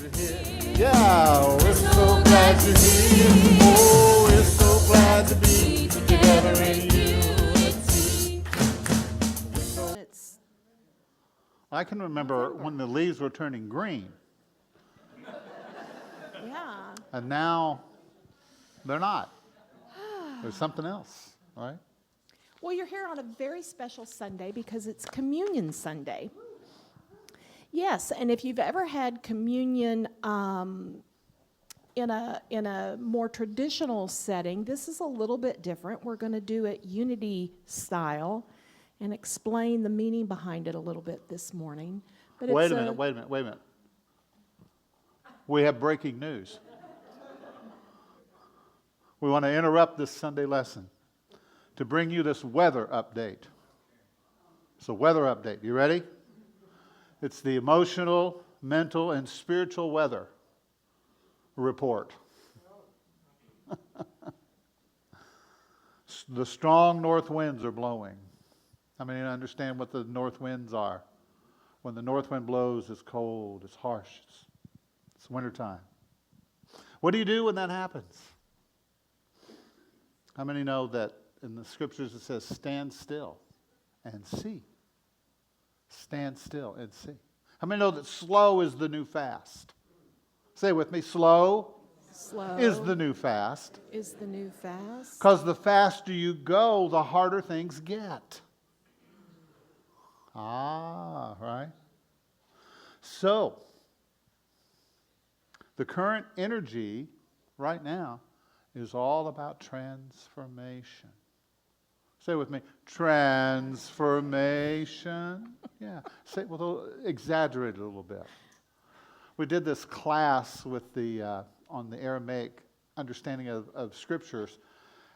you're here. Yeah, we're so glad you're here. Oh, we're so glad to be together in unity. I can remember when the leaves were turning green. Yeah. And now they're not. There's something else, right? Well, you're here on a very special Sunday because it's Communion Sunday. Yes, and if you've ever had communion in a more traditional setting, this is a little bit different. We're going to do it unity style and explain the meaning behind it a little bit this morning. But Wait a minute. We have breaking news. We want to interrupt this Sunday lesson to bring you this weather update. It's a weather update. You ready? It's the emotional, mental, and spiritual weather report. The strong north winds are blowing. How many understand what the north winds are? When the north wind blows, it's cold, it's harsh, it's wintertime. What do you do when that happens? How many know that in the scriptures it says, stand still and see? Stand still and see. How many know that slow is the new fast? Say with me, slow is the new fast. Is the new fast. Because the faster you go, the harder things get. Right? So, the current energy right now is all about transformation. Say with me, transformation. Yeah, say it exaggerate it a little bit. We did this class with on the Aramaic understanding of scriptures,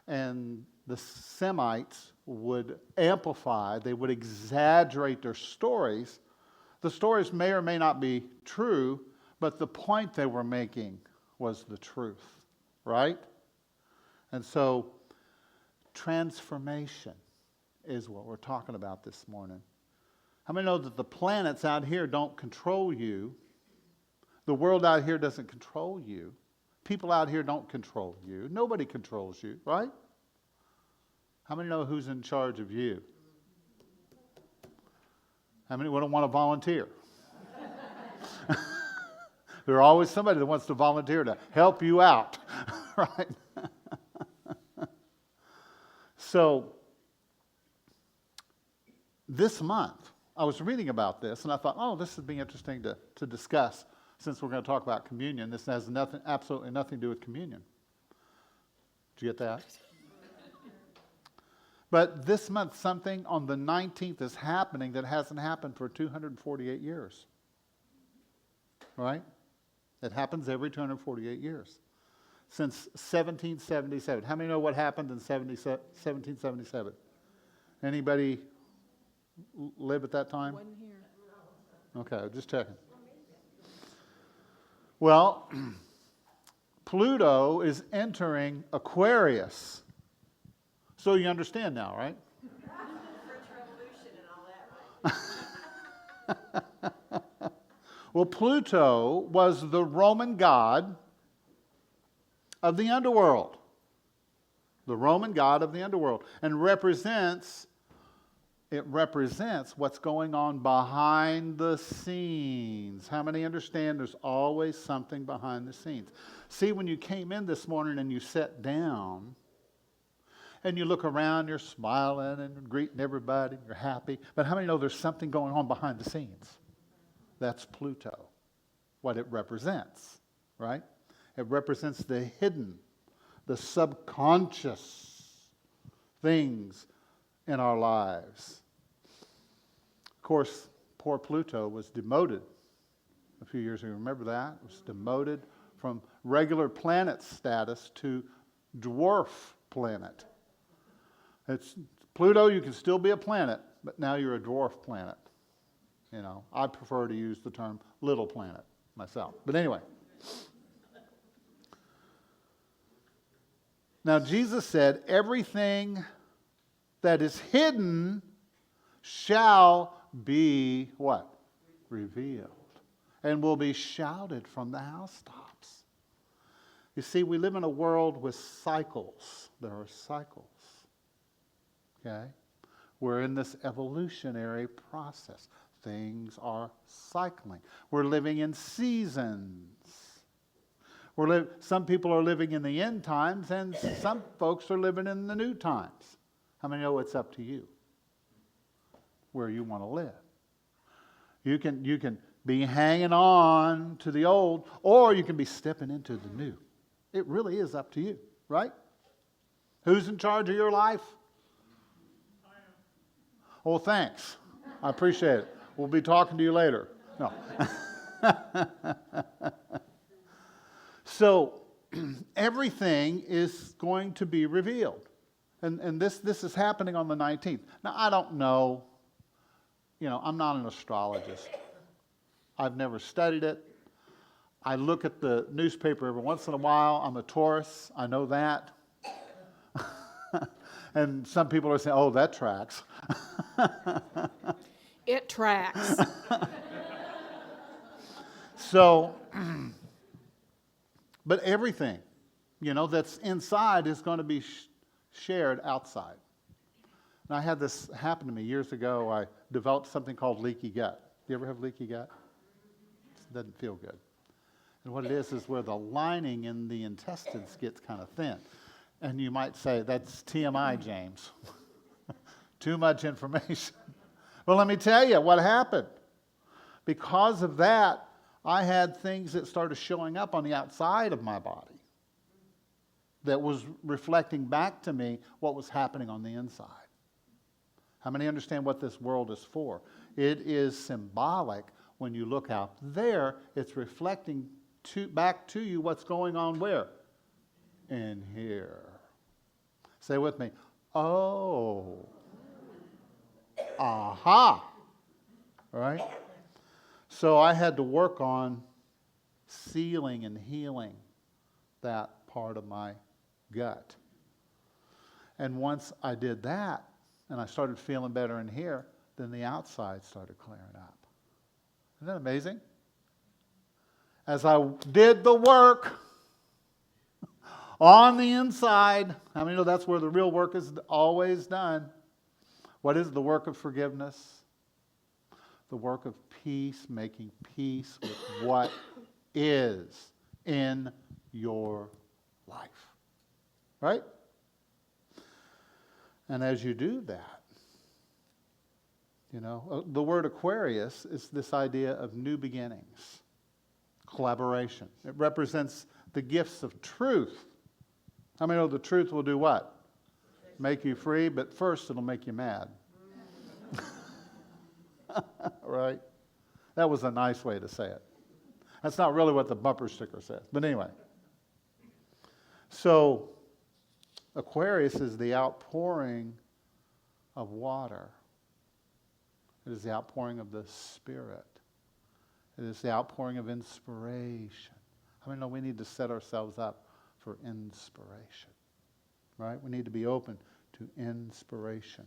and the Semites would amplify, they would exaggerate their stories. The stories may or may not be true, but the point they were making was the truth, right? And so, transformation is what we're talking about this morning. How many know that the planets out here don't control you? The world out here doesn't control you. People out here don't control you. Nobody controls you, right? How many know who's in charge of you? How many don't want to volunteer? There's always somebody that wants to volunteer to help you out, right? So, this month, I was reading about this, and I thought, this would be interesting to discuss, since we're going to talk about communion. This has absolutely nothing to do with communion. Did you get that? But this month, something on the 19th is happening that hasn't happened for 248 years. Right? It happens every 248 years. Since 1777. How many know what happened in 1777? Anybody live at that time? Wasn't here. Okay, just checking. Well, Pluto is entering Aquarius. So you understand now, right? French Revolution and all that, right? Well, Pluto was the Roman god of the underworld. The Roman god of the underworld. And represents what's going on behind the scenes. How many understand there's always something behind the scenes? See, when you came in this morning and you sat down, and you look around, you're smiling and greeting everybody, you're happy. But how many know there's something going on behind the scenes? That's Pluto, what it represents, right? It represents the hidden, the subconscious things in our lives. Of course, poor Pluto was demoted a few years ago. Remember that? It was demoted from regular planet status to dwarf planet. It's Pluto, you can still be a planet, but now you're a dwarf planet. You know, I prefer to use the term little planet myself. But anyway. Now, Jesus said, everything that is hidden shall be what? Revealed. and will be shouted from the housetops. You see, we live in a world with cycles. There are cycles. Okay? We're in this evolutionary process. Things are cycling. We're living in seasons. Some people are living in the end times, and some folks are living in the new times. How many know it's up to you where you want to live? You can be hanging on to the old, or you can be stepping into the new. It really is up to you, right? Who's in charge of your life? I am. Oh, thanks. I appreciate it. We'll be talking to you later. No. So, everything is going to be revealed. And this is happening on the 19th. Now, I don't know. I'm not an astrologist. I've never studied it. I look at the newspaper every once in a while. I'm a Taurus. I know that. And some people are saying, oh, that tracks. It tracks. So, but everything, that's inside is going to be shared outside. And I had this happen to me years ago. I developed something called leaky gut. Do you ever have leaky gut? It doesn't feel good. And what it is where the lining in the intestines gets kind of thin. And you might say, that's TMI, James. Too much information. Well, let me tell you what happened. Because of that, I had things that started showing up on the outside of my body that was reflecting back to me what was happening on the inside. How many understand what this world is for? It is symbolic. When you look out there, it's reflecting back to you what's going on where? In here. Say with me. Oh. Aha. All right? So I had to work on sealing and healing that part of my gut. And once I did that, and I started feeling better in here, then the outside started clearing up. Isn't that amazing? As I did the work on the inside, how many know that's where the real work is always done? What is the work of forgiveness? The work of peace, making peace with what is in your life. Right? And as you do that, the word Aquarius is this idea of new beginnings, collaboration. It represents the gifts of truth. How many know the truth will do what? Make you free, but first it'll make you mad. Right? That was a nice way to say it. That's not really what the bumper sticker says. But anyway. So, Aquarius is the outpouring of water. It is the outpouring of the Spirit. It is the outpouring of inspiration. How many know we need to set ourselves up for inspiration? Right? We need to be open to inspiration.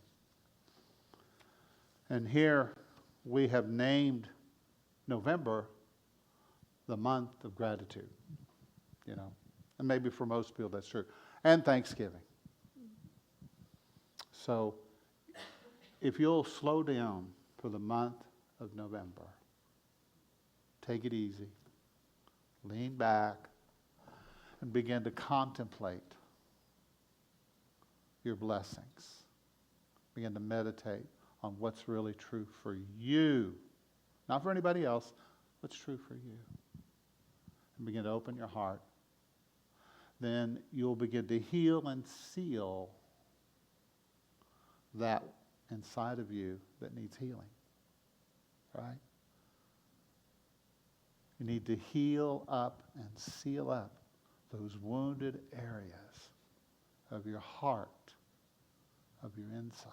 And here we have named November the month of gratitude. And maybe for most people that's true. And Thanksgiving. So if you'll slow down for the month of November, take it easy, lean back, and begin to contemplate your blessings. Begin to meditate on what's really true for you. Not for anybody else, what's true for you. And begin to open your heart. Then you'll begin to heal and seal that inside of you that needs healing. Right? You need to heal up and seal up those wounded areas of your heart, of your insides.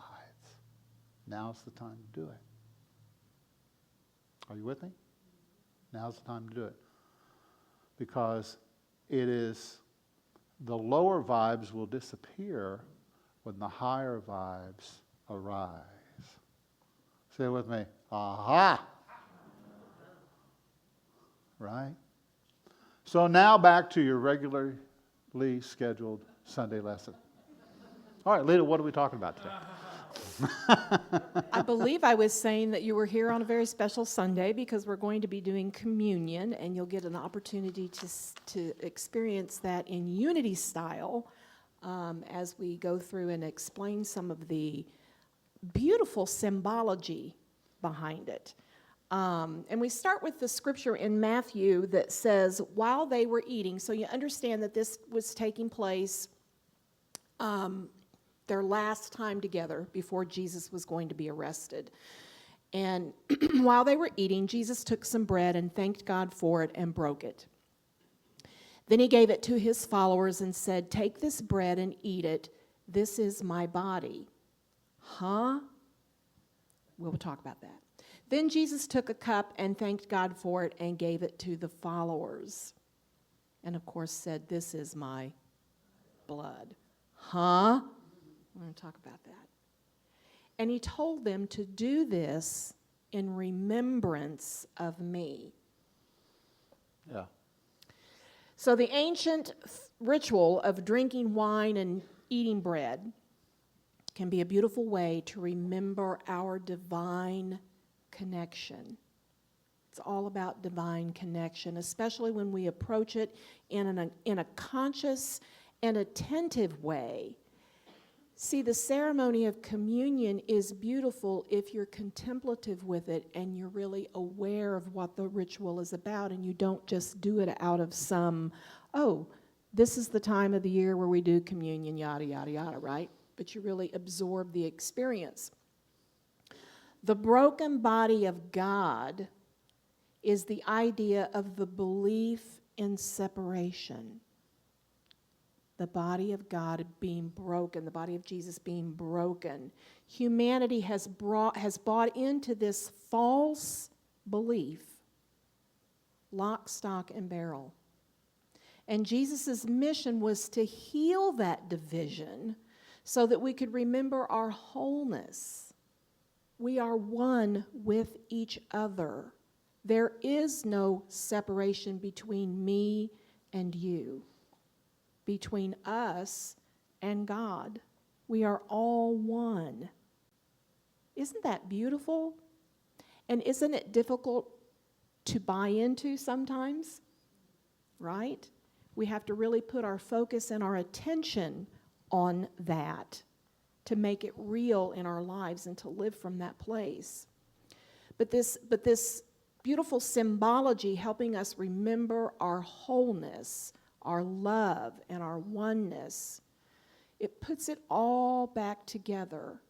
Now's the time to do it. Are you with me? Now's the time to do it. Because it is the lower vibes will disappear when the higher vibes arise. Say it with me. Aha! right? So now back to your regularly scheduled Sunday lesson. All right, Leah, what are we talking about today? I believe I was saying that you were here on a very special Sunday because we're going to be doing communion, and you'll get an opportunity to experience that in unity style as we go through and explain some of the beautiful symbology behind it. And we start with the scripture in Matthew that says, while they were eating, so you understand that this was taking place their last time together before Jesus was going to be arrested. And while they were eating, Jesus took some bread and thanked God for it and broke it. Then he gave it to his followers and said, "Take this bread and eat it. This is my body." Huh? We'll talk about that. Then Jesus took a cup and thanked God for it and gave it to the followers. And of course said, "This is my blood." Huh? We're going to talk about that. And he told them to do this in remembrance of me. Yeah. So the ancient ritual of drinking wine and eating bread can be a beautiful way to remember our divine connection. It's all about divine connection, especially when we approach it in a conscious and attentive way. See, the ceremony of communion is beautiful if you're contemplative with it and you're really aware of what the ritual is about, and you don't just do it out of some, oh, this is the time of the year where we do communion, yada, yada, yada, right? But you really absorb the experience. The broken body of God is the idea of the belief in separation. The body of God being broken, the body of Jesus being broken. Humanity has bought into this false belief, lock, stock, and barrel. And Jesus' mission was to heal that division so that we could remember our wholeness. We are one with each other. There is no separation between me and you, between us and God. We are all one. Isn't that beautiful? And isn't it difficult to buy into sometimes? Right? We have to really put our focus and our attention on that to make it real in our lives and to live from that place. But this beautiful symbology helping us remember our wholeness, our love, and our oneness, it puts it all back together.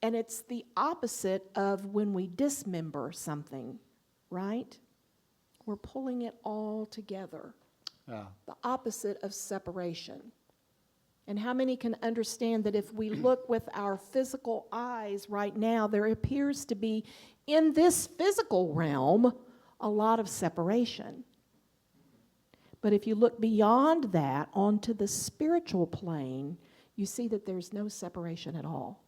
And it's the opposite of when we dismember something, right? We're pulling it all together. Yeah. The opposite of separation. And how many can understand that if we look with our physical eyes right now, there appears to be, in this physical realm, a lot of separation. But if you look beyond that onto the spiritual plane, you see that there's no separation at all.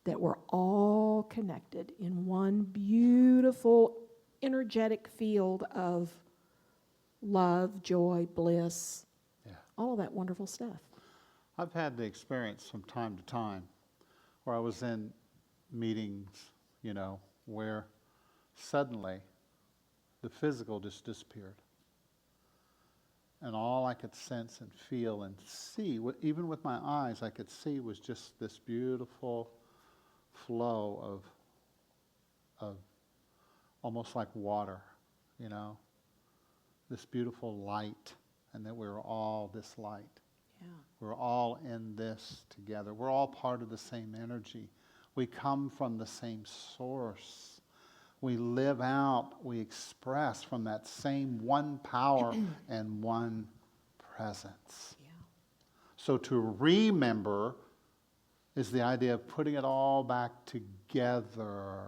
That we're all connected in one beautiful, energetic field of love, joy, bliss, all of that wonderful stuff. I've had the experience from time to time where I was in meetings, where suddenly the physical just disappeared. And all I could sense and feel and see, even with my eyes, I could see was just this beautiful flow of almost like water, this beautiful light, and that we were all this light. Yeah. We're all in this together. We're all part of the same energy. We come from the same source. We live out, we express from that same one power and one presence. Yeah. So to remember is the idea of putting it all back together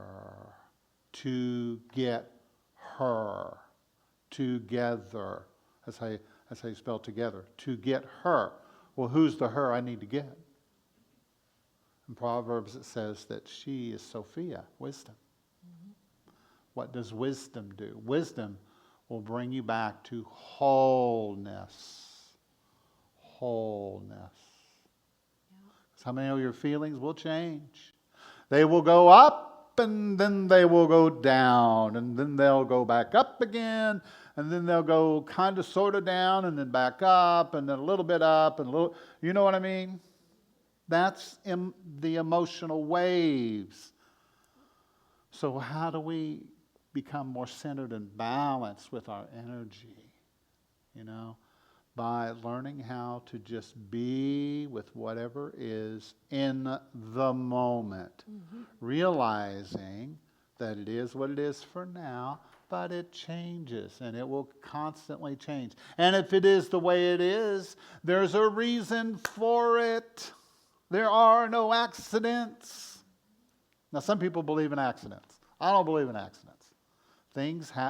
to get her. Together. That's how you spell together. To get her. Well, who's the her I need to get? In Proverbs it says that she is Sophia, wisdom. Mm-hmm. What does wisdom do? Wisdom will bring you back to wholeness. Wholeness. How many of your feelings will change? They will go up and then they will go down and then they'll go back up again and then they'll go kind of sort of down and then back up and then a little bit up and a little, you know what I mean? That's the emotional waves. So how do we become more centered and balanced with our energy? You know, by learning how to just be with whatever is in the moment. Mm-hmm. Realizing that it is what it is for now, but it changes and it will constantly change. And if it is the way it is, there's a reason for it. There are no accidents. Now, some people believe in accidents. I don't believe in accidents.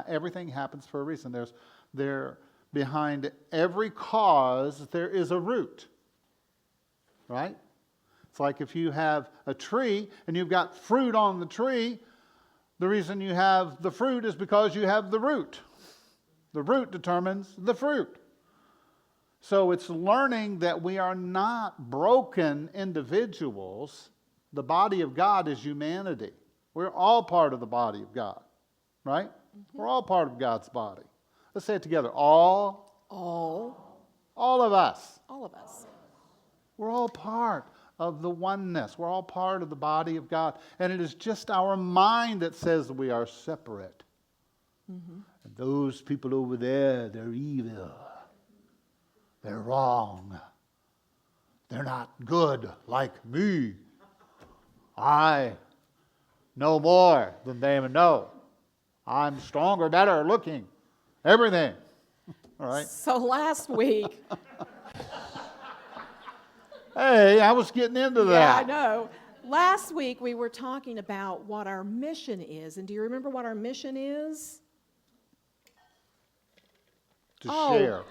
Everything happens for a reason. Behind every cause, there is a root. Right? It's like if you have a tree and you've got fruit on the tree, the reason you have the fruit is because you have the root. The root determines the fruit. So it's learning that we are not broken individuals. The body of God is humanity. We're all part of the body of God, right? Mm-hmm. We're all part of God's body. Let's say it together. All of us. All of us. We're all part of the oneness. We're all part of the body of God. And it is just our mind that says we are separate. Mm-hmm. And those people over there, they're evil. They're wrong. They're not good like me. I know more than they know. I'm stronger, better looking, everything. All right. So last week. Hey, I was getting into that. Yeah, I know. Last week we were talking about what our mission is. And do you remember what our mission is? To share.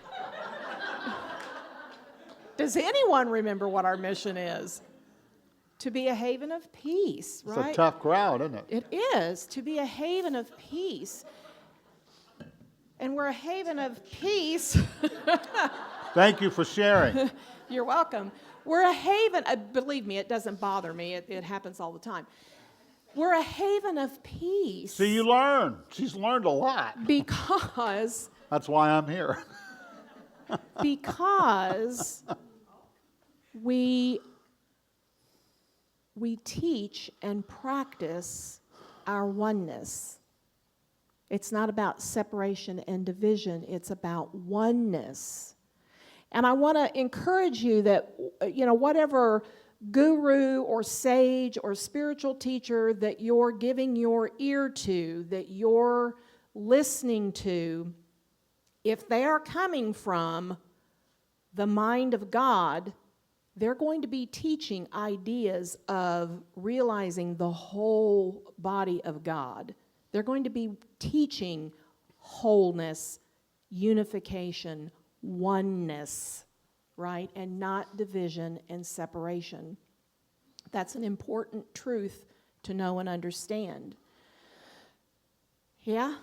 Does anyone remember what our mission is? To be a haven of peace, right? It's a tough crowd, isn't it? It is, to be a haven of peace. And we're a haven of peace. Thank you for sharing. You're welcome. We're a haven, believe me, it doesn't bother me. It happens all the time. We're a haven of peace. See, you learn. She's learned a lot. Because... That's why I'm here. Because we teach and practice our oneness. It's not about separation and division. It's about oneness. And I want to encourage you that, whatever guru or sage or spiritual teacher that you're giving your ear to, that you're listening to, if they are coming from the mind of God, they're going to be teaching ideas of realizing the whole body of God. They're going to be teaching wholeness, unification, oneness, right? And not division and separation. That's an important truth to know and understand. Yeah?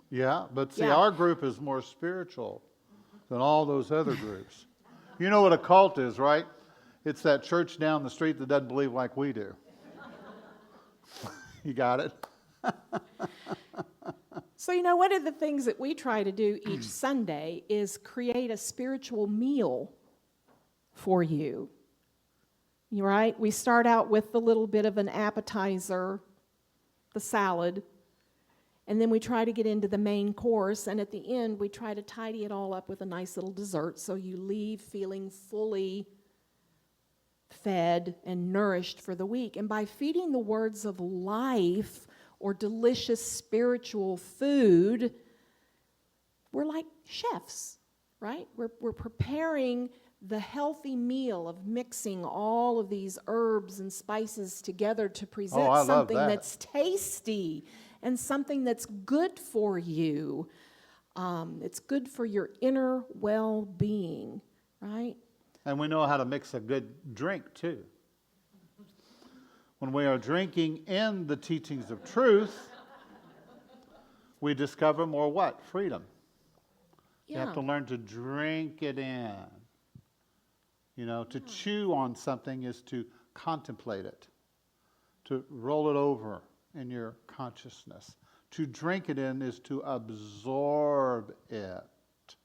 Yeah, but see, our group is more spiritual than all those other groups. You know what a cult is, right? It's that church down the street that doesn't believe like we do. You got it? So, one of the things that we try to do each Sunday is create a spiritual meal for you. Right? We start out with a little bit of an appetizer, the salad, and then we try to get into the main course, and at the end, we try to tidy it all up with a nice little dessert so you leave feeling fully fed and nourished for the week. And by feeding the words of life or delicious spiritual food, we're like chefs, right? We're preparing the healthy meal of mixing all of these herbs and spices together to present something that's tasty and something that's good for you. It's good for your inner well-being, right? And we know how to mix a good drink, too. When we are drinking in the teachings of truth, we discover more what? Freedom. You Yeah. have to learn to drink it in. You know, to chew on something is to contemplate it, to roll it over in your consciousness. To drink it in is to absorb it.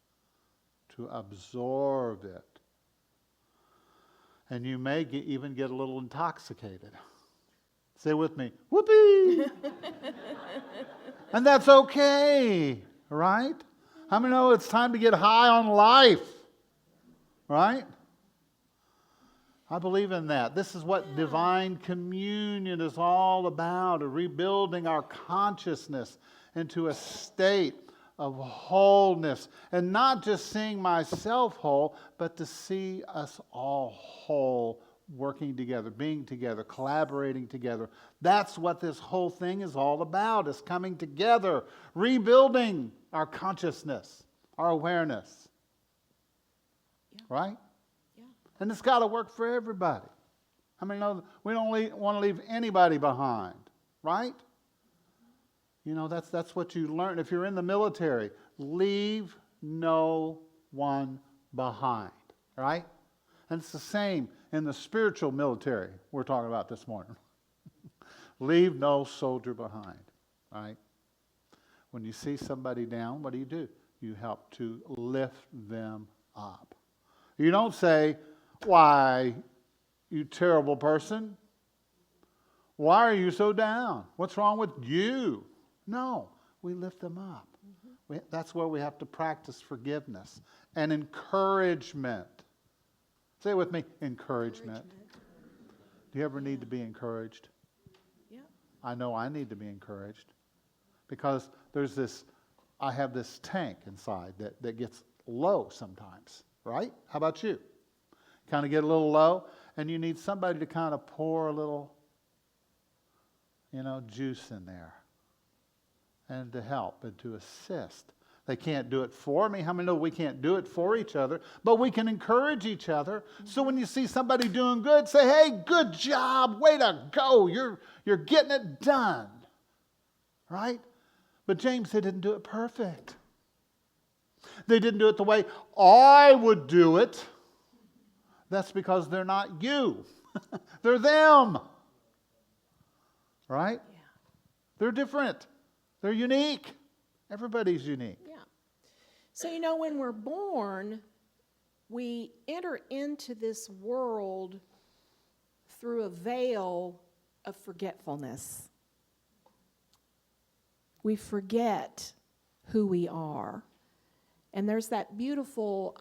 To absorb it. And you may even get a little intoxicated. Say with me, whoopee! And that's okay, right? How many know it's time to get high on life? Right? I believe in that. This is what divine communion is all about, rebuilding our consciousness into a state of wholeness. And not just seeing myself whole, but to see us all whole, working together, being together, collaborating together. That's what this whole thing is all about, is coming together, rebuilding our consciousness, our awareness. Yeah. Right? Yeah. And it's got to work for everybody. I mean, we don't want to leave anybody behind, right? You know, that's what you learn. If you're in the military, leave no one behind, right? And it's the same in the spiritual military we're talking about this morning. Leave no soldier behind, right? When you see somebody down, what do? You help to lift them up. You don't say, why, you terrible person, why are you so down? What's wrong with you? No, we lift them up. That's where we have to practice forgiveness and encouragement. Say it with me, encouragement. Do you ever need to be encouraged? Yeah. I know I need to be encouraged because I have this tank inside that gets low sometimes, right? How about you? Kind of get a little low and you need somebody to kind of pour a little, juice in there and to help and to assist. They can't do it for me. How many know we can't do it for each other? But we can encourage each other. Mm-hmm. So when you see somebody doing good, say, hey, good job, way to go. You're getting it done. Right? But James, they didn't do it perfect. They didn't do it the way I would do it. That's because they're not you. They're them. Right? Yeah. They're different. They're unique. Everybody's unique. Yeah. So, when we're born, we enter into this world through a veil of forgetfulness. We forget who we are. And there's that beautiful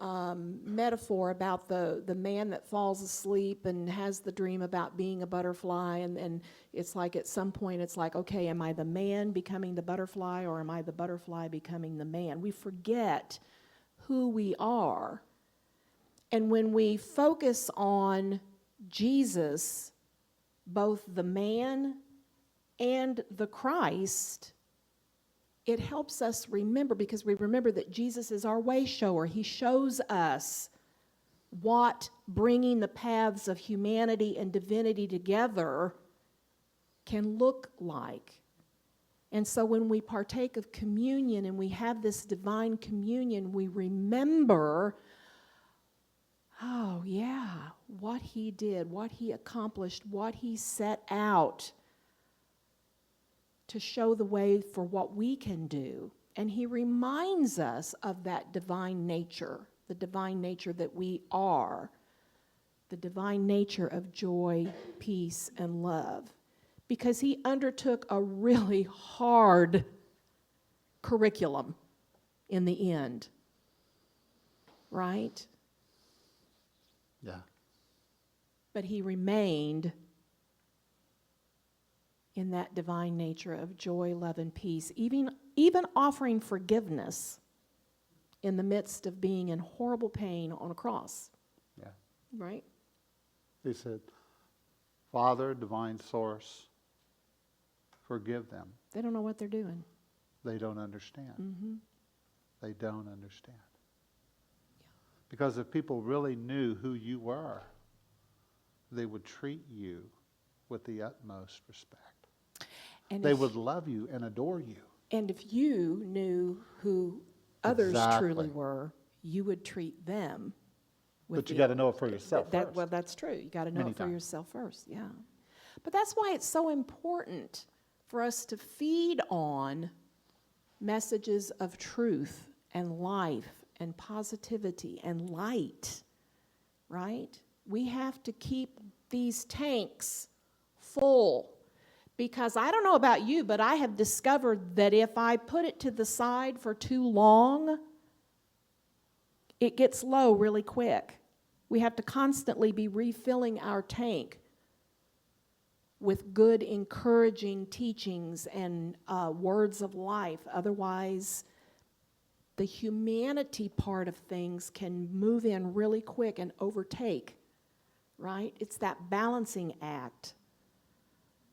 metaphor about the man that falls asleep and has the dream about being a butterfly. And it's like at some point it's like, okay, am I the man becoming the butterfly or am I the butterfly becoming the man? We forget who we are. And when we focus on Jesus, both the man and the Christ, it helps us remember, because we remember that Jesus is our way shower. He shows us what bringing the paths of humanity and divinity together can look like. And so when we partake of communion and we have this divine communion, we remember, oh yeah, what he did, what he accomplished, what he set out to show the way for what we can do. And he reminds us of that divine nature, the divine nature that we are, the divine nature of joy, peace, and love. Because he undertook a really hard curriculum in the end. Right? Yeah. But he remained in that divine nature of joy, love, and peace, even offering forgiveness in the midst of being in horrible pain on a cross. Yeah. Right? He said, Father, divine source, forgive them. They don't know what they're doing. They don't understand. Mm-hmm. They don't understand. Because if people really knew who you were, they would treat you with the utmost respect. And they would love you and adore you. And if you knew who others truly Exactly. were, you would treat them with But you got to know it for yourself first. Well, that's true. You got to know Many it for times. yourself first, yeah. But that's why it's so important for us to feed on messages of truth and life and positivity and light, right? We have to keep these tanks full, because I don't know about you, but I have discovered that if I put it to the side for too long, it gets low really quick. We have to constantly be refilling our tank with good, encouraging teachings and words of life. Otherwise, the humanity part of things can move in really quick and overtake, right? It's that balancing act.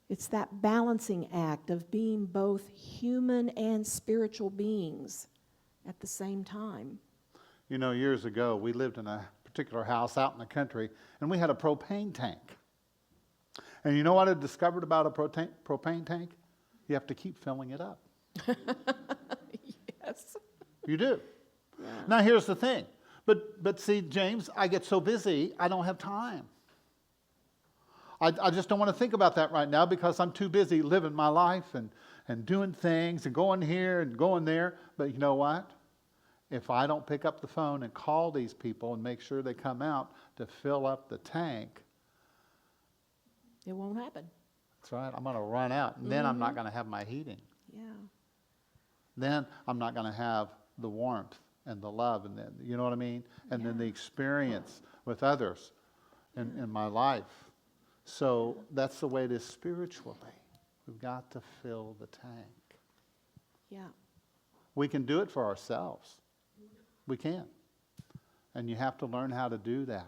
It's that balancing act of being both human and spiritual beings at the same time. You know, years ago, we lived in a particular house out in the country, and we had a propane tank. And you know what I discovered about a propane tank? You have to keep filling it up. Yes. You do. Yeah. Now, here's the thing. But see, James, I get so busy, I don't have time. I just don't want to think about that right now because I'm too busy living my life and doing things and going here and going there. But you know what? If I don't pick up the phone and call these people and make sure they come out to fill up the tank, It won't happen. that's right, I'm going to run out. And then I'm not going to have my heating. Yeah. Then I'm not going to have the warmth and the love, and then, you know what I mean? And then the experience with others in my life. So that's the way it is spiritually. We've got to fill the tank. Yeah. We can do it for ourselves. We can. And you have to learn how to do that,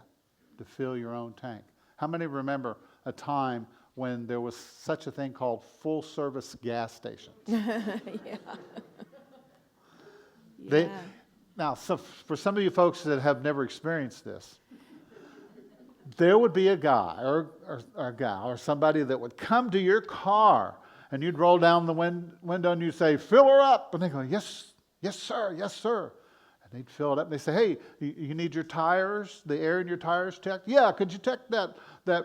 to fill your own tank. How many remember a time when there was such a thing called full-service gas stations? Yeah. They, Yeah. now, so for some of you folks that have never experienced this, there would be a guy or a gal or somebody that would come to your car, and you'd roll down the window and you'd say, "Fill her up." And they go, "Yes, yes, sir, yes, sir." And they'd fill it up. And they say, "Hey, you need your tires, the air in your tires checked?" "Yeah, could you check that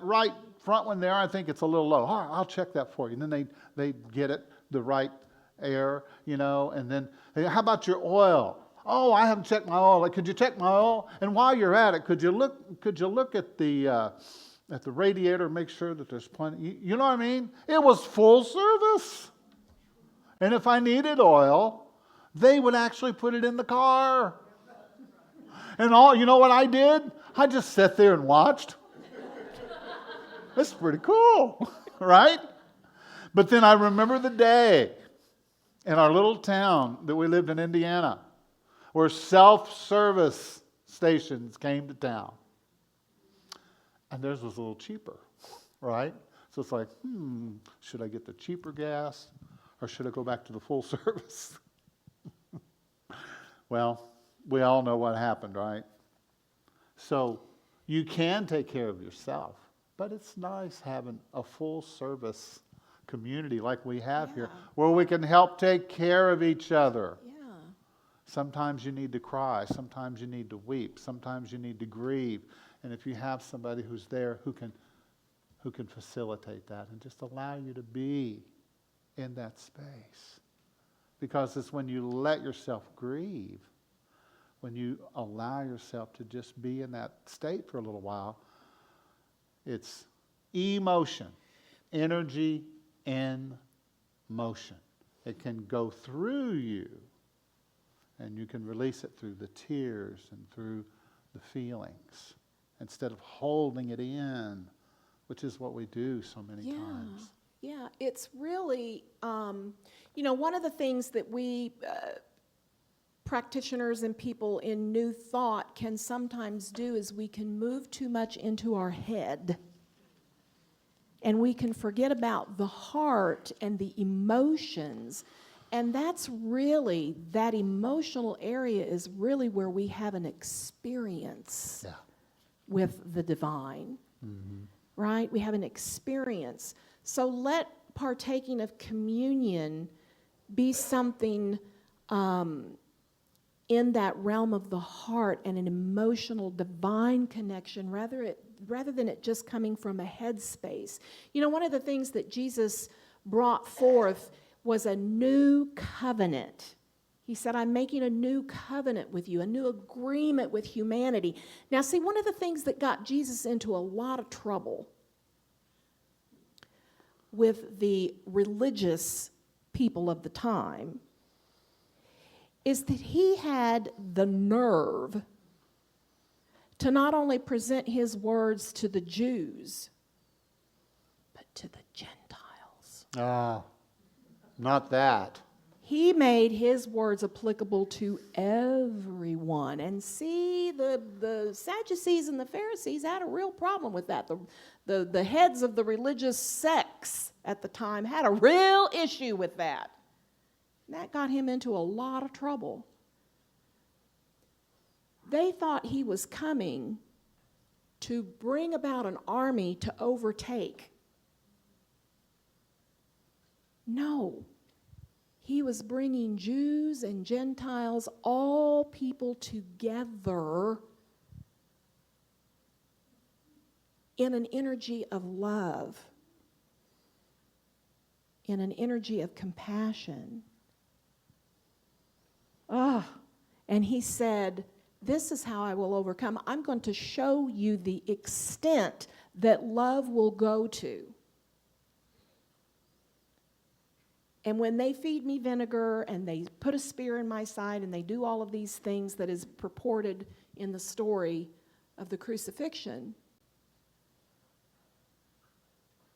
right front one there? I think it's a little low." "All right, I'll check that for you." And then they'd get it, the right air, you know, and then, "Hey, how about your oil?" "Oh, I haven't checked my oil." "Could you check my oil? And while you're at it, could you look at the radiator and make sure that there's plenty?" You know what I mean? It was full service. And if I needed oil, they would actually put it in the car. And you know what I did? I just sat there and watched. That's pretty cool, right? But then I remember the day in our little town that we lived in Indiana, where self-service stations came to town. And theirs was a little cheaper, right? So it's like, should I get the cheaper gas or should I go back to the full service? Well, we all know what happened, right? So you can take care of yourself, but it's nice having a full service community like we have here, Yeah. where we can help take care of each other. Yeah. Sometimes you need to cry. Sometimes you need to weep. Sometimes you need to grieve. And if you have somebody who's there who can facilitate that and just allow you to be in that space. Because it's when you let yourself grieve, when you allow yourself to just be in that state for a little while, it's emotion, energy in motion. It can go through you. And you can release it through the tears and through the feelings instead of holding it in, which is what we do so many times. Yeah, it's really, one of the things that we practitioners and people in New Thought can sometimes do is we can move too much into our head. And we can forget about the heart and the emotions. And that's really, that emotional area is really where we have an experience with the divine, right? We have an experience. So let partaking of communion be something in that realm of the heart and an emotional, divine connection, rather than it just coming from a head space. You know, one of the things that Jesus brought forth was a new covenant. He said, I'm making a new covenant with you, a new agreement with humanity. Now, see, one of the things that got Jesus into a lot of trouble with the religious people of the time is that he had the nerve to not only present his words to the Jews, but to the Gentiles. Not that. He made his words applicable to everyone. And see, the Sadducees and the Pharisees had a real problem with that. The heads of the religious sects at the time had a real issue with that. That got him into a lot of trouble. They thought he was coming to bring about an army to overtake. No. He was bringing Jews and Gentiles, all people together in an energy of love, in an energy of compassion. And he said, this is how I will overcome. I'm going to show you the extent that love will go to. And when they feed me vinegar and they put a spear in my side and they do all of these things that is purported in the story of the crucifixion,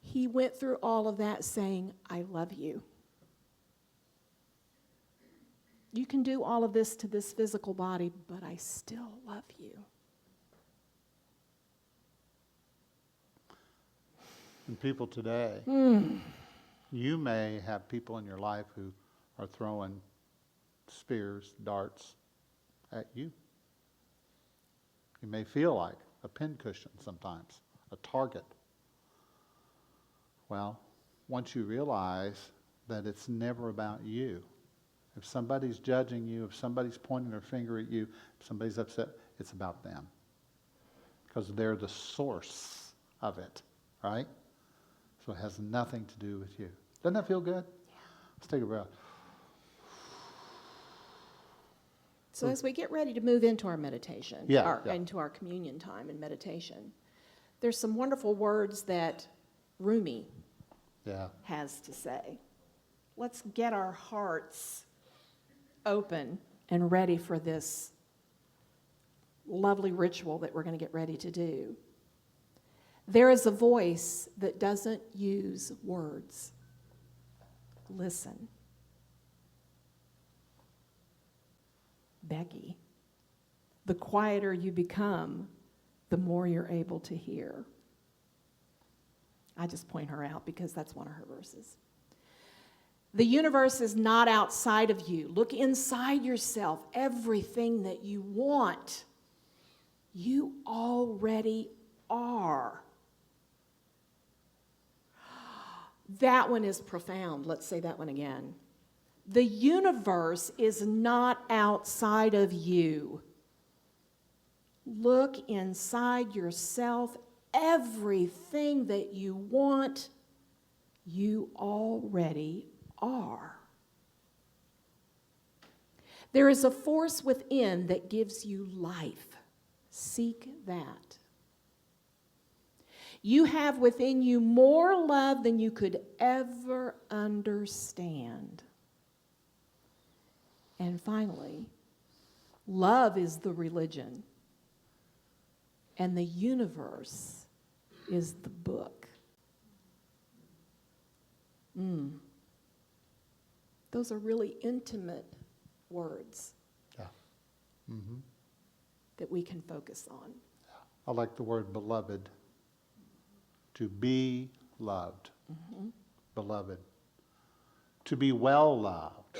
he went through all of that saying, I love you. You can do all of this to this physical body, but I still love you. And people today, you may have people in your life who are throwing spears, darts at you. You may feel like a pincushion sometimes, a target. Well, once you realize that it's never about you, if somebody's judging you, if somebody's pointing their finger at you, if somebody's upset, it's about them. Because they're the source of it, right? So it has nothing to do with you. Doesn't that feel good? Yeah. Let's take a breath. So as we get ready to move into our meditation, into our communion time and meditation, there's some wonderful words that Rumi has to say. Let's get our hearts open and ready for this lovely ritual that we're going to get ready to do. There is a voice that doesn't use words. Listen. Becky. The quieter you become, the more you're able to hear. I just point her out because that's one of her verses. The universe is not outside of you. Look inside yourself. Everything that you want, you already are. That one is profound. Let's say that one again. The universe is not outside of you. Look inside yourself. Everything that you want, you already are. There is a force within that gives you life. Seek that. You have within you more love than you could ever understand. And finally, love is the religion, and the universe is the book. Those are really intimate words that we can focus on. I like the word beloved. To be loved. Beloved. To be well loved.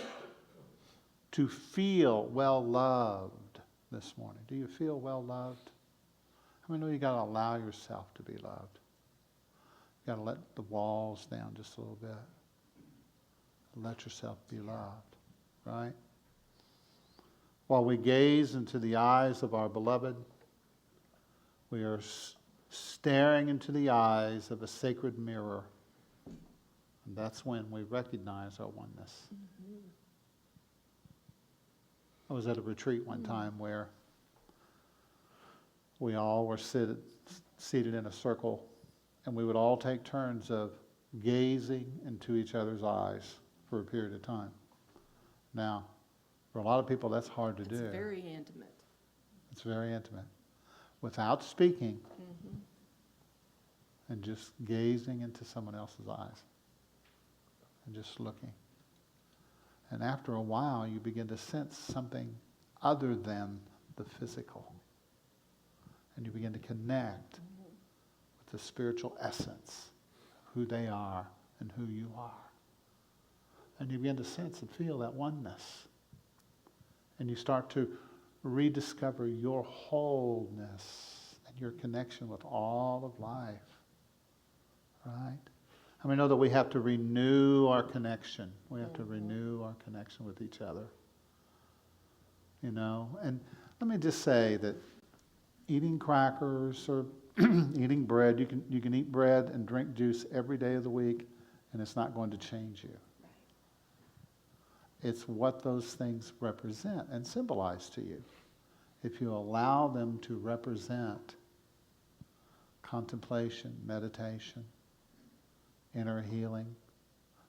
To feel well loved this morning. Do you feel well loved? I mean, you got to allow yourself to be loved. You got to let the walls down just a little bit. Let yourself be loved, right? While we gaze into the eyes of our beloved, we are staring into the eyes of a sacred mirror. And that's when we recognize our oneness. I was at a retreat one time where we all were seated in a circle, and we would all take turns of gazing into each other's eyes for a period of time. Now, for a lot of people, that's hard to do. It's very intimate. It's very intimate. Without speaking, and just gazing into someone else's eyes, and just looking. And after a while, you begin to sense something other than the physical. And you begin to connect with the spiritual essence of who they are and who you are. And you begin to sense and feel that oneness. And you start to rediscover your wholeness and your connection with all of life. Right? I mean, know that we have to renew our connection. We have to renew our connection with each other. You know? And let me just say that eating crackers or eating bread, you can eat bread and drink juice every day of the week, and it's not going to change you. It's what those things represent and symbolize to you. If you allow them to represent contemplation, meditation, inner healing,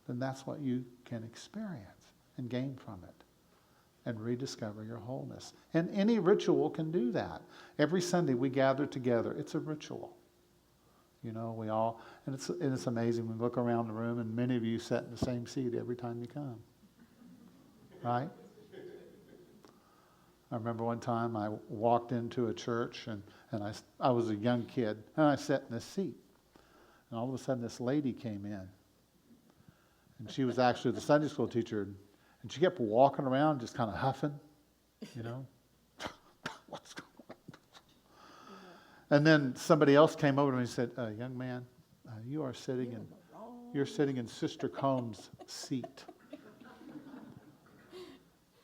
then that's what you can experience and gain from it and rediscover your wholeness. And any ritual can do that. Every Sunday we gather together. It's a ritual. You know, we all, and it's amazing. We look around the room and many of you sit in the same seat every time you come. Right? I remember one time I walked into a church and I was a young kid and I sat in this seat. And all of a sudden this lady came in. And she was actually the Sunday school teacher. And she kept walking around just kind of huffing, you know. What's going on? And then somebody else came over to me and said, young man, you're sitting in Sister Combs' seat.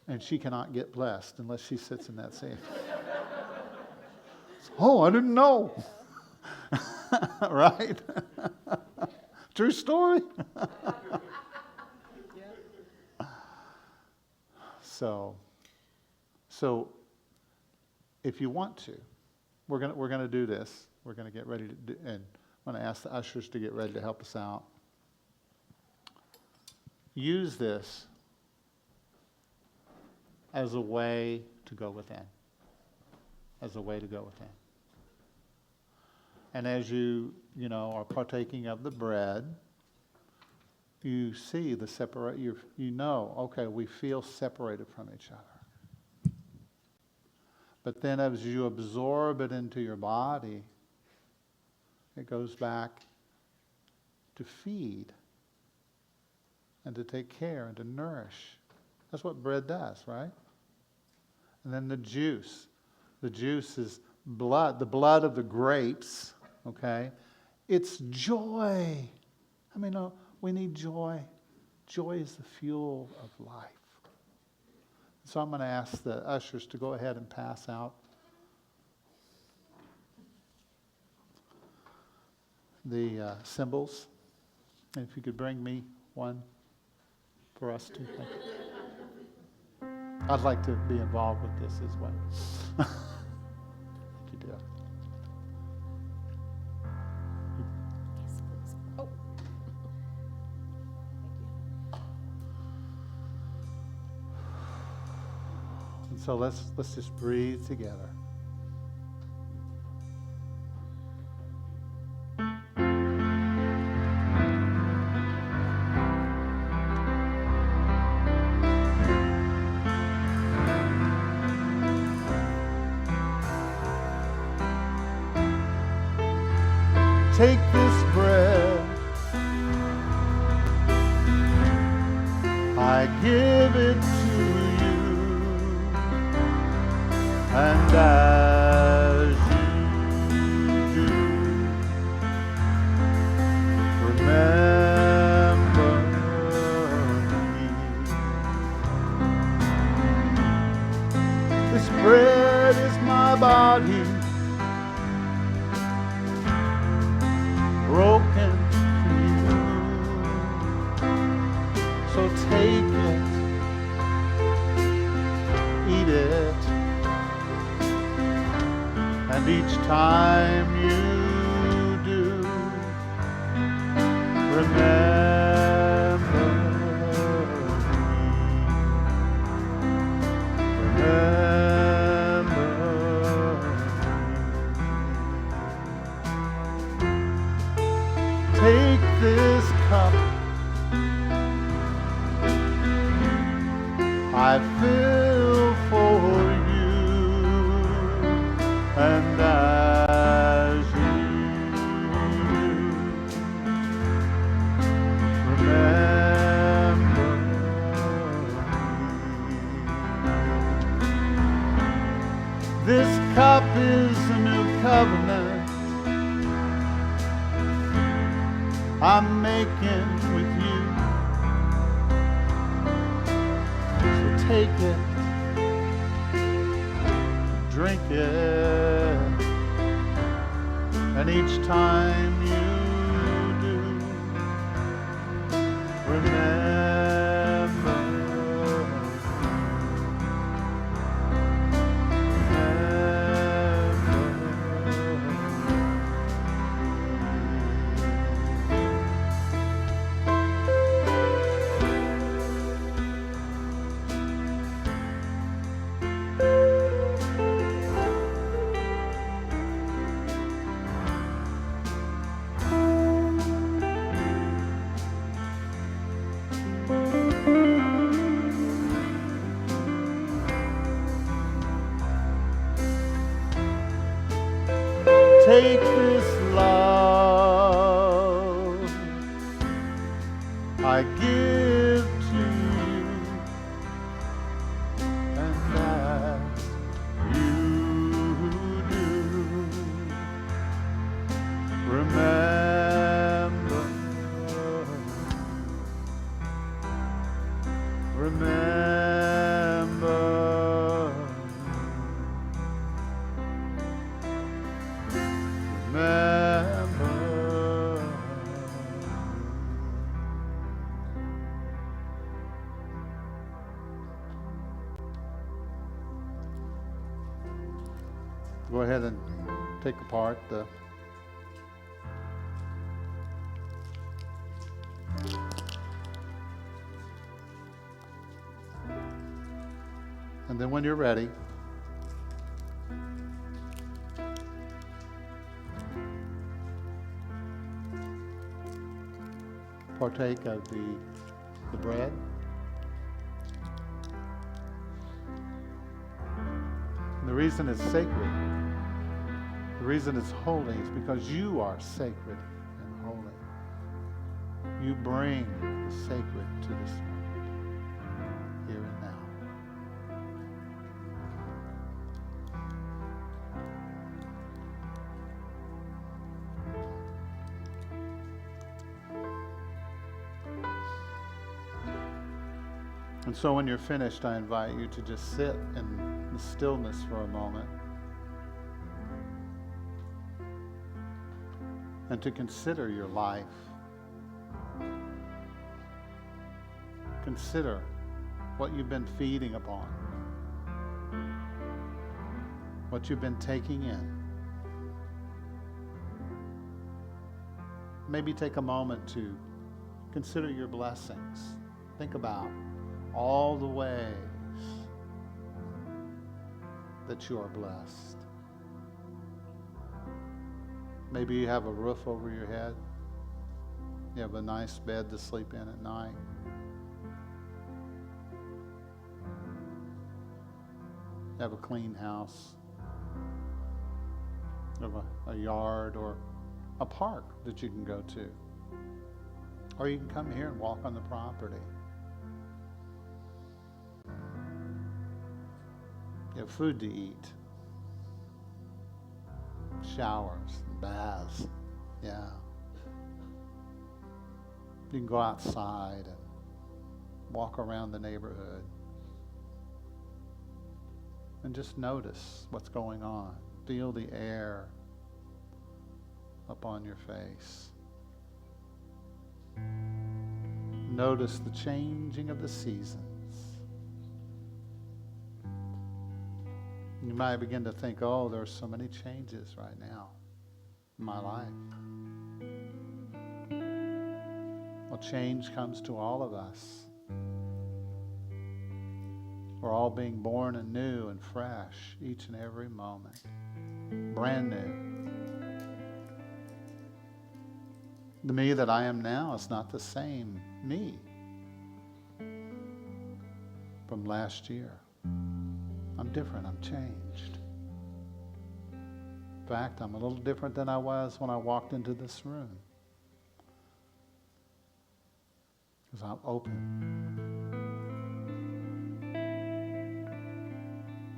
And she cannot get blessed unless she sits in that seat. Oh, I didn't know. Right? True story. So if you want to, we're gonna do this. We're gonna get ready to do, and I'm gonna ask the ushers to get ready to help us out. Use this as a way to go within. As a way to go within. And as you are partaking of the bread, you see the separate. Okay, we feel separated from each other. But then as you absorb it into your body, it goes back to feed and to take care and to nourish. That's what bread does, right? And then the juice. The juice is blood, the blood of the grapes, okay? It's joy. I mean, we need joy. Joy is the fuel of life. So I'm going to ask the ushers to go ahead and pass out the symbols. And if you could bring me one for us to. Thank you. I'd like to be involved with this as well. Thank you, dear. Yes, please. Oh. And so let's just breathe together. Take this bread, I give it to you, and as you do, remember me. my body, broken for you. So take it, eat it, and each time you do, remember me. Remember me. Take this cup I fill for you, and as you remember me. This cup is a new covenant I'm making with you. So take it, drink it, and each time you do, remember. Take this love I give to you, and as you do, remember, remember. Remember. Go ahead and take apart the and then when you're ready, partake of the bread. And the reason it's sacred, the reason it's holy is because you are sacred and holy. You bring the sacred to this moment, here and now. And so when you're finished, I invite you to just sit in the stillness for a moment and to consider your life. Consider what you've been feeding upon, what you've been taking in. Maybe take a moment to consider your blessings. Think about all the ways that you are blessed. Maybe you have a roof over your head. You have a nice bed to sleep in at night. You have a clean house. You have a yard or a park that you can go to. Or you can come here and walk on the property. You have food to eat. Showers, baths. Yeah. You can go outside and walk around the neighborhood. And just notice what's going on. Feel the air upon your face. Notice the changing of the seasons. You might begin to think, oh, there are so many changes right now in my life. Well, change comes to all of us. We're all being born anew and fresh each and every moment. Brand new. The me that I am now is not the same me from last year. I'm different. I'm changed. In fact, I'm a little different than I was when I walked into this room. Because I'm open.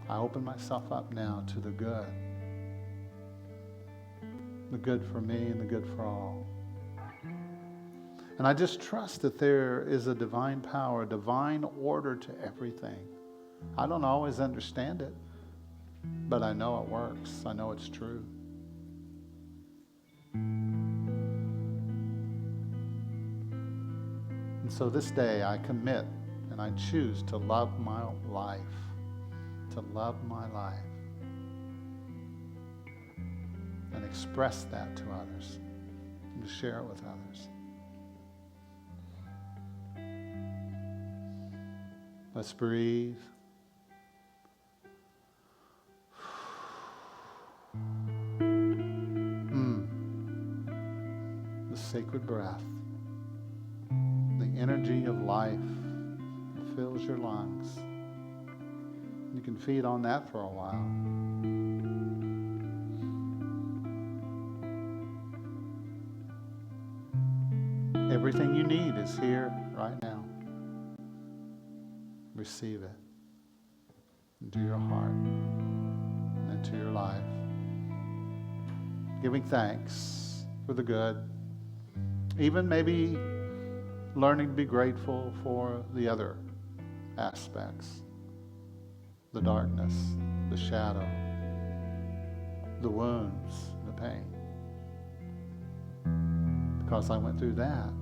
I open myself up now to the good. The good for me and the good for all. And I just trust that there is a divine power, a divine order to everything. I don't always understand it, but I know it works. I know it's true. And so this day I commit and I choose to love my life. To love my life. And express that to others. And to share it with others. Let's breathe. The sacred breath. The energy of life that fills your lungs. You can feed on that for a while. Everything you need is here right now. Receive it into your heart and into your life. Giving thanks for the good. Even maybe learning to be grateful for the other aspects. The darkness, the shadow, the wounds, the pain. Because I went through that,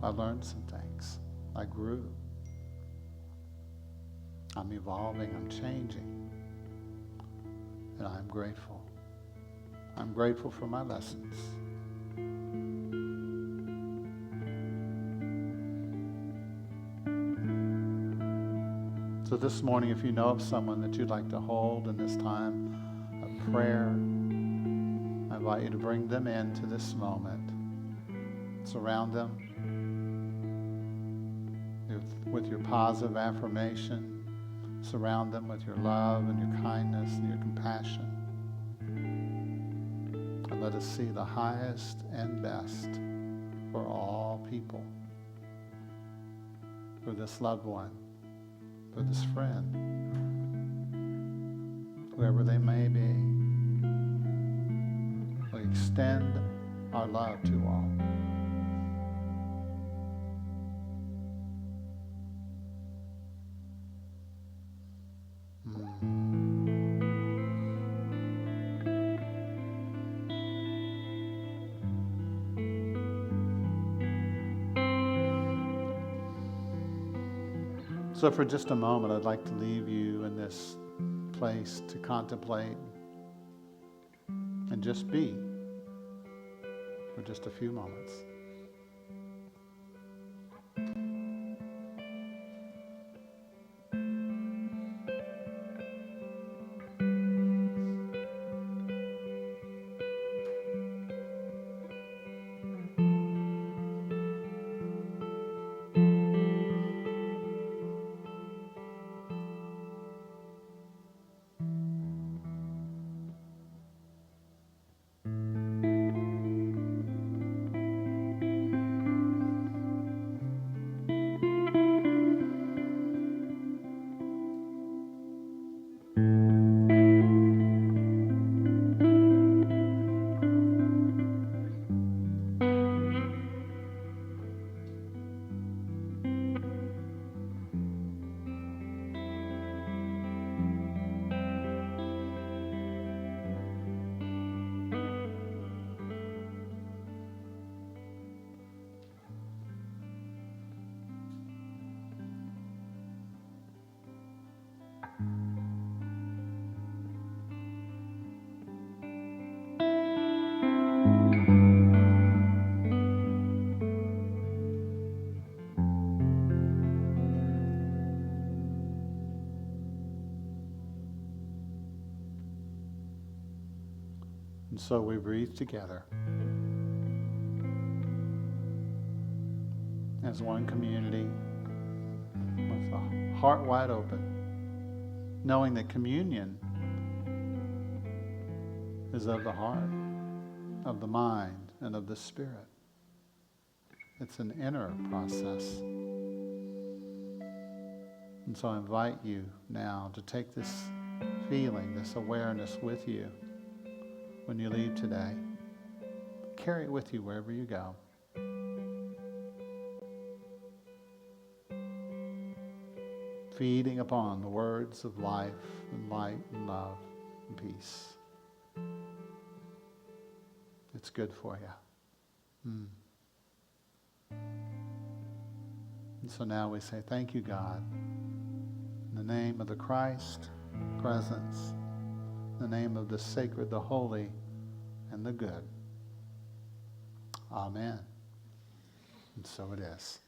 I learned some things. I grew. I'm evolving, I'm changing. And I'm grateful. I'm grateful for my lessons. So this morning, if you know of someone that you'd like to hold in this time of prayer, I invite you to bring them into this moment. Surround them with your positive affirmation. Surround them with your love and your kindness and your compassion. And let us see the highest and best for all people, for this loved one, for this friend, whoever they may be. We extend our love to all. So for just a moment, I'd like to leave you in this place to contemplate and just be for just a few moments. And so we breathe together as one community with a heart wide open, knowing that communion is of the heart, of the mind, and of the spirit. It's an inner process. And so I invite you now to take this feeling, this awareness with you when you leave today. Carry it with you wherever you go. Feeding upon the words of life and light and love and peace. It's good for you. And so now we say, thank you, God. In the name of the Christ presence, in the name of the sacred, the holy, and the good. Amen. And so it is.